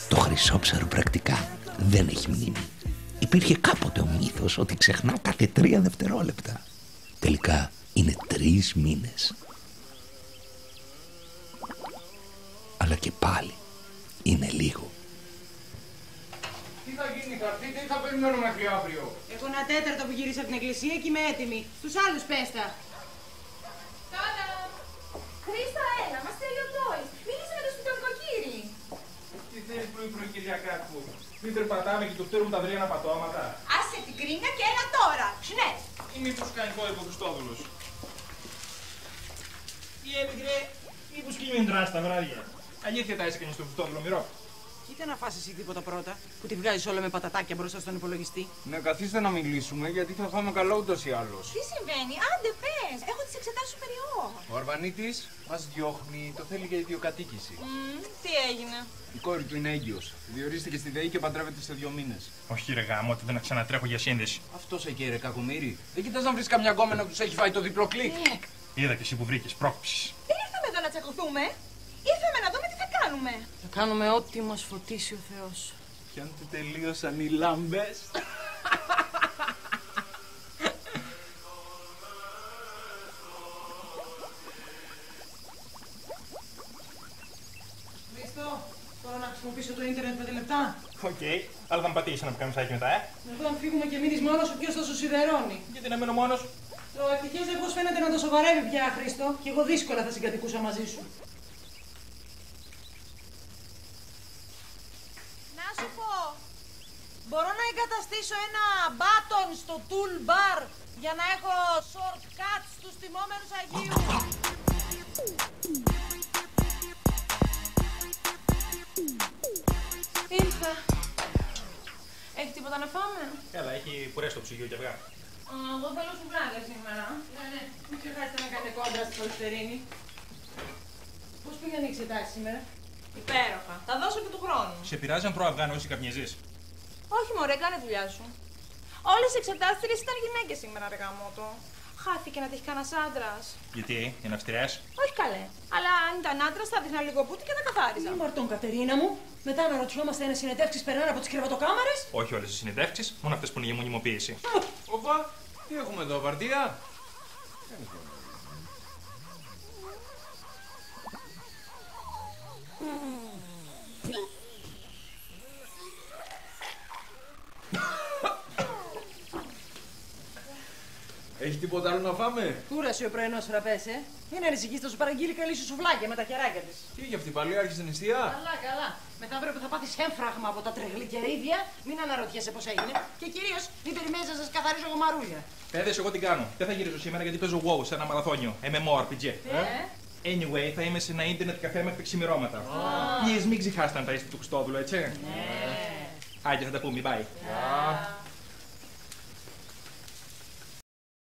Το Χρυσόψαρο πρακτικά δεν έχει μνήμη. Υπήρχε κάποτε ο μύθος ότι ξεχνά κάθε 3 δευτερόλεπτα. Τελικά είναι 3 μήνες. Αλλά και πάλι είναι λίγο. Τι θα γίνει, θα έρθείτε ή θα περιμένουμε μέχρι αύριο? Έχω ένα τέταρτο που γύρισα από την εκκλησία και είμαι έτοιμη. Στους άλλους πέστα. Τάτα! Χρήστο, έλα, μας τελειωτώεις. Μίλησε με το σπιτονικοκύρι. Τι θέλεις πρωί-πρωί, Κυριακάκου? Μην περπατάμε και του φτέρουν τα δρύανα πατώματα. Άσε την κρίνια και έλα τώρα. Σνέ. Ή μήπως κάνει κόλλημα ο Χριστόδουλος? Τι έλεγε, μήπως κλείνει δράση τα βράδια? Αλήθεια τα έσκανες στο Χριστόδουλο, Μυρό? Κοίτα να φας εσύ τίποτα πρώτα, που τη βγάζεις όλο με πατατάκια μπροστά στον υπολογιστή. Ναι, καθίστε να μιλήσουμε, γιατί θα φάμε καλό ούτως ή άλλως. Τι συμβαίνει, άντε πες. Έχω τις εξετάσεις superior. Ο Αρβανίτης μας διώχνει, το θέλει για ιδιοκατοίκηση. Τι έγινε? Η κόρη του είναι έγκυος. Διορίστηκε στη ΔΕΗ και παντρεύεται σε 2 μήνες. Όχι ρε γάμο, ότι δεν ξανατρέχω για σύνδεση. Αυτός εκεί ρε κακομοίρη. Δεν κοιτάς να βρεις καμιά γκόμενα που τους έχει φάει το διπλό κλικ? Είδα και εσύ που βρήκες, πρόκοψης. Δεν ήρθαμε εδώ να τσακωθούμε. Ήρθαμε να δούμε τι θα κάνουμε. Θα κάνουμε ό,τι μας φωτίσει ο Θεός. Κι αν του τελείωσαν οι λάμπες. Χρήστο, τώρα να χρησιμοποιήσω το ίντερνετ 5 λεπτά. Οκ, αλλά θα με πατήσεις να μου κάνεις άκι μετά, Εδώ αν φύγουμε και μείνεις μόνος σου, ποιος θα σου σιδερώνει? Γιατί να μένω μόνος. Το ευτυχές δεχός φαίνεται να το σοβαρεύει πια, Χρήστο, και εγώ δύσκολα θα συγκατοικούσα μαζί σου. Να σου πω, μπορώ να εγκαταστήσω ένα button στο toolbar για να έχω shortcuts στους τιμόμενους Αγίους. Ήρθα. Έχει τίποτα να φάμε? Καλά, έχει πουρέ στο ψυγείο και αυγά. Εγώ θέλω σουβλάκια σήμερα. Ναι, μην ξεχάσετε να κάνετε κόντρα στη χολυστερίνη. Πώς πήγαν οι εξετάσεις σήμερα? Υπέροχα. Θα δώσω και του χρόνου. Σε πειράζει αν τρώω αυγά ενώ εσύ καπνιέζεις? Όχι μωρέ, κάνε δουλειά σου. Όλες οι εξετάστριες ήταν γυναίκες σήμερα, ρε γαμώτο. Χάθηκε να τύχει κανένας άντρας. Γιατί, είναι αυστηρές? Όχι καλέ. Αλλά αν ήταν άντρας θα δείχνα λίγο μπούτι και τα καθάριζα. Μη μαρτών, Κατερίνα μου. Μετά αναρωτιόμαστε αν οι συνεντεύξεις περνάνε από τις κρεβατοκάμαρες. Όχι όλες οι συνεντεύξεις, μόνο αυτές που είναι για μονιμοποίηση. Ωπα, τι έχουμε εδώ, απαρτία? Έχει τίποτα άλλο να φάμε? Κούρασε ο πρωινός φραπές, Μην ανησυχείς, θα σου παραγγείλει καλή σου σουβλάκια με τα χεράκια της. Τι για αυτή πάλι, άρχισε νηστεία? Καλά, καλά. Μετά αύριο που θα πάθεις έμφραγμα από τα τρεγλικερίδια, μην αναρωτιέσαι πώς έγινε. Και κυρίως μην περιμένεις να σας καθαρίζω εγώ μαρούλια. Παιδες, εγώ τι κάνω. Δεν θα γυρίζω σήμερα γιατί παίζω WoW σε ένα μαραθώνιο. MMORPG. Anyway, θα είμαι σε ένα ίντερνετ καφέ μέχρι ξημερώματα. Please, μην ξεχάσετε να τα είστε του Χριστόδουλου, έτσι. Ναι. Άντε, θα τα πούμε. Bye.